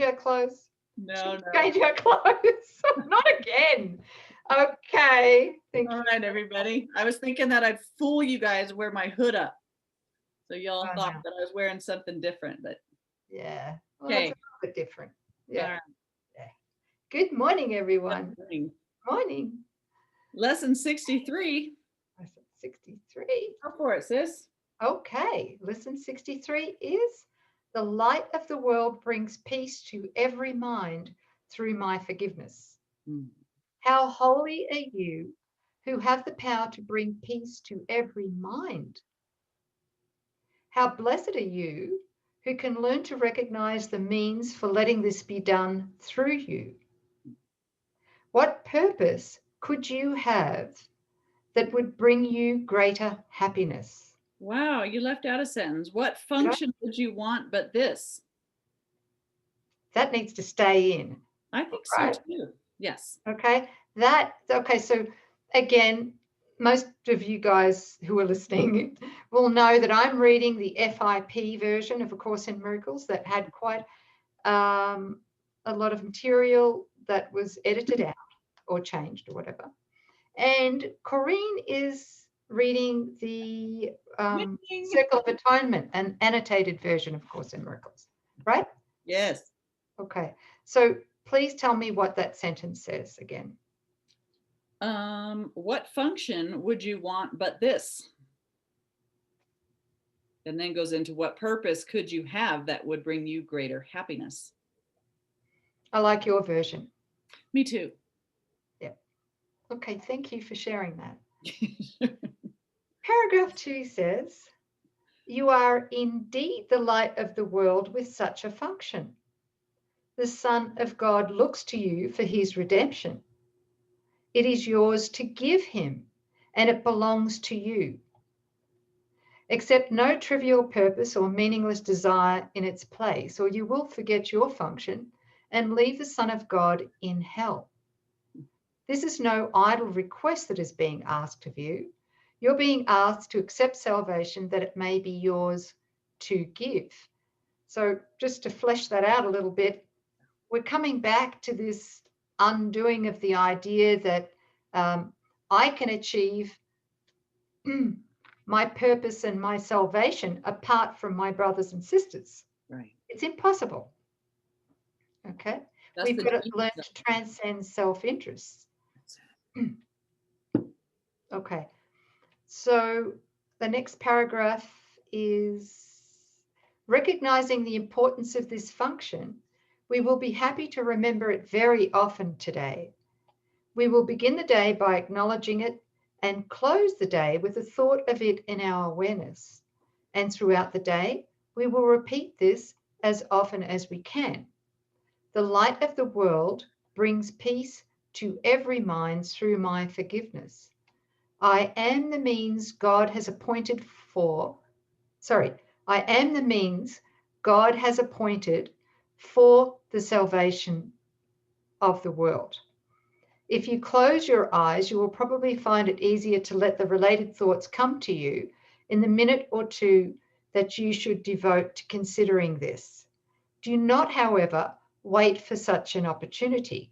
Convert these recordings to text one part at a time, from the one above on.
our clothes? No, no. Change our clothes. Not again. Okay. All right, everybody. I was thinking that I'd fool you guys, wear my hood up. So y'all thought that I was wearing something different, but yeah. Well, okay. it's a little bit different. Yeah. Right. Yeah. Good morning, everyone. Good morning. Morning. Lesson 63. Lesson 63. Go for it, sis. Okay. Lesson 63 is the light of the world brings peace to every mind through my forgiveness. How holy are you who have the power to bring peace to every mind? How blessed are you who can learn to recognize the means for letting this be done through you? What purpose could you have that would bring you greater happiness? Wow, you left out a sentence. What function would you want but this? That needs to stay in. I think so too. Yes. Okay. So again, most of you guys who are listening will know that I'm reading the FIP version of A Course in Miracles that had quite a lot of material that was edited out or changed or whatever. And Coreen is reading the Circle of Atonement, an annotated version of Course in Miracles, right? Yes. Okay. So please tell me what that sentence says again. What function would you want but this? And then goes into what purpose could you have that would bring you greater happiness? I like your version. Me too. Yeah. Okay, thank you for sharing that. Paragraph 2 says, you are indeed the light of the world with such a function. The Son of God looks to you for his redemption. It is yours to give him, and it belongs to you. Accept no trivial purpose or meaningless desire in its place, or you will forget your function and leave the Son of God in hell. This is no idle request that is being asked of you. You're being asked to accept salvation that it may be yours to give. So just to flesh that out a little bit, we're coming back to this undoing of the idea that I can achieve my purpose and my salvation apart from my brothers and sisters. Right. It's impossible. Okay. We've got to learn to transcend self-interest. Okay. So the next paragraph is recognizing the importance of this function. We will be happy to remember it very often today. We will begin the day by acknowledging it and close the day with a thought of it in our awareness. And throughout the day, we will repeat this as often as we can. The light of the world brings peace to every mind through my forgiveness. I am the means God has appointed for the salvation of the world. If you close your eyes, you will probably find it easier to let the related thoughts come to you in the minute or two that you should devote to considering this. Do not, however, wait for such an opportunity.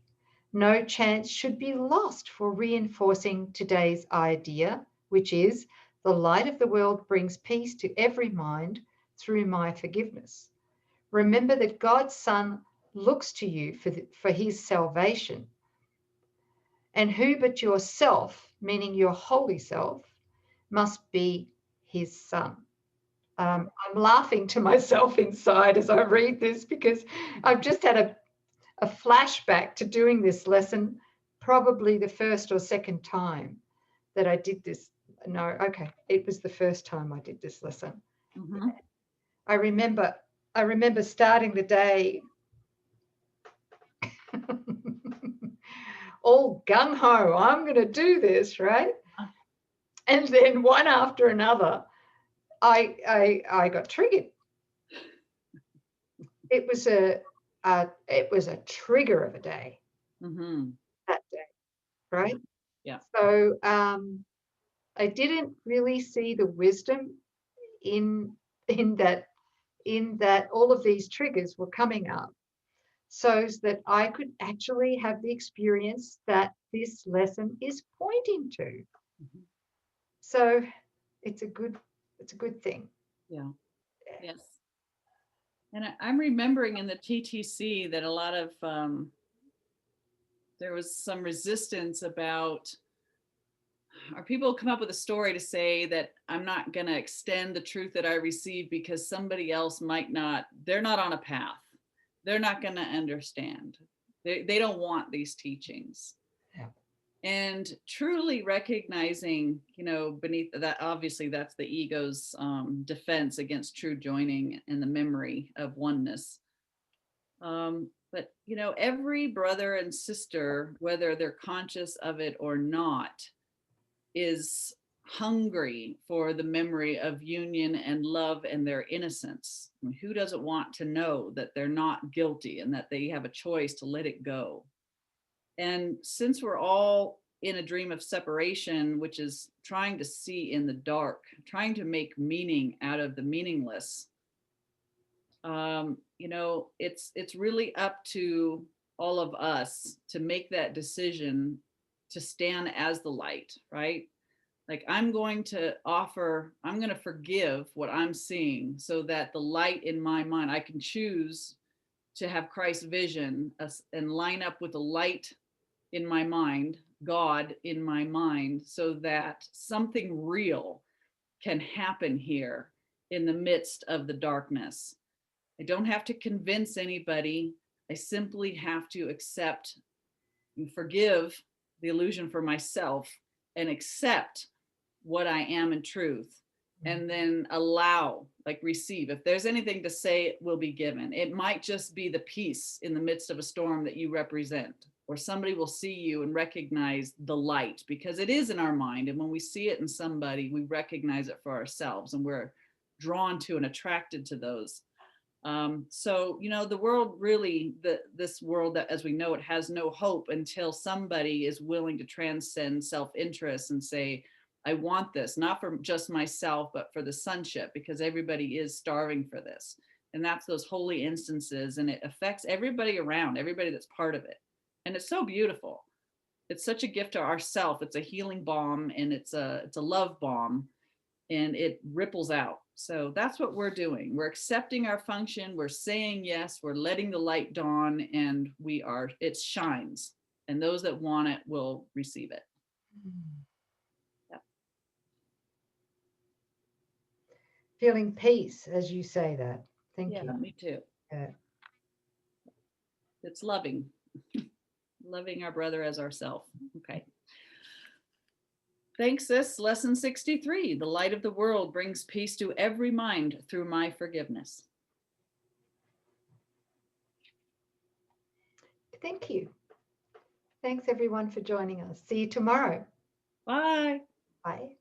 No chance should be lost for reinforcing today's idea, which is the light of the world brings peace to every mind through my forgiveness. Remember that God's Son looks to you for his salvation. And who but yourself, meaning your holy self, must be his son? I'm laughing to myself inside as I read this because I've just had a flashback to doing this lesson, probably the first or second time that I did this. No, okay, it was the first time I did this lesson. Mm-hmm. I remember starting the day all gung-ho, I'm going to do this, right? And then one after another, I got triggered. It was a trigger of a day, mm-hmm. That day, right? Yeah. So I didn't really see the wisdom in that all of these triggers were coming up. so that I could actually have the experience that this lesson is pointing to. Mm-hmm. So it's a good thing. Yeah. Yes. And I'm remembering in the TTC that a lot of there was some resistance about, or people come up with a story to say that I'm not going to extend the truth that I received because somebody else might not, they're not on a path. They're not going to understand. They don't want these teachings. Yeah. And truly recognizing, beneath that, obviously that's the ego's defense against true joining and the memory of oneness. But every brother and sister, whether they're conscious of it or not, is hungry for the memory of union and love and their innocence. I mean, who doesn't want to know that they're not guilty and that they have a choice to let it go? And since we're all in a dream of separation, which is trying to see in the dark, trying to make meaning out of the meaningless, it's really up to all of us to make that decision to stand as the light, right? Like I'm going to forgive what I'm seeing so that the light in my mind, I can choose to have Christ's vision and line up with the light in my mind, God in my mind, so that something real can happen here in the midst of the darkness. I don't have to convince anybody. I simply have to accept and forgive the illusion for myself and accept what I am in truth, and then allow, receive. If there's anything to say, it will be given. It might just be the peace in the midst of a storm that you represent, or somebody will see you and recognize the light, because it is in our mind. And when we see it in somebody, we recognize it for ourselves, and we're drawn to and attracted to those. So, the world really, this world that as we know it has no hope until somebody is willing to transcend self-interest and say, I want this, not for just myself, but for the sonship, because everybody is starving for this. And that's those holy instances. And it affects everybody around, everybody that's part of it. And it's so beautiful. It's such a gift to ourself. It's a healing balm, and it's a love balm, and it ripples out. So that's what we're doing. We're accepting our function. We're saying yes. We're letting the light dawn, and it shines. And those that want it will receive it. Yeah. Feeling peace as you say that. Thank you. Yeah, me too. Yeah. It's loving. Loving our brother as ourself. Okay. Thanks, sis. Lesson 63. The light of the world brings peace to every mind through my forgiveness. Thank you. Thanks everyone for joining us. See you tomorrow. Bye. Bye.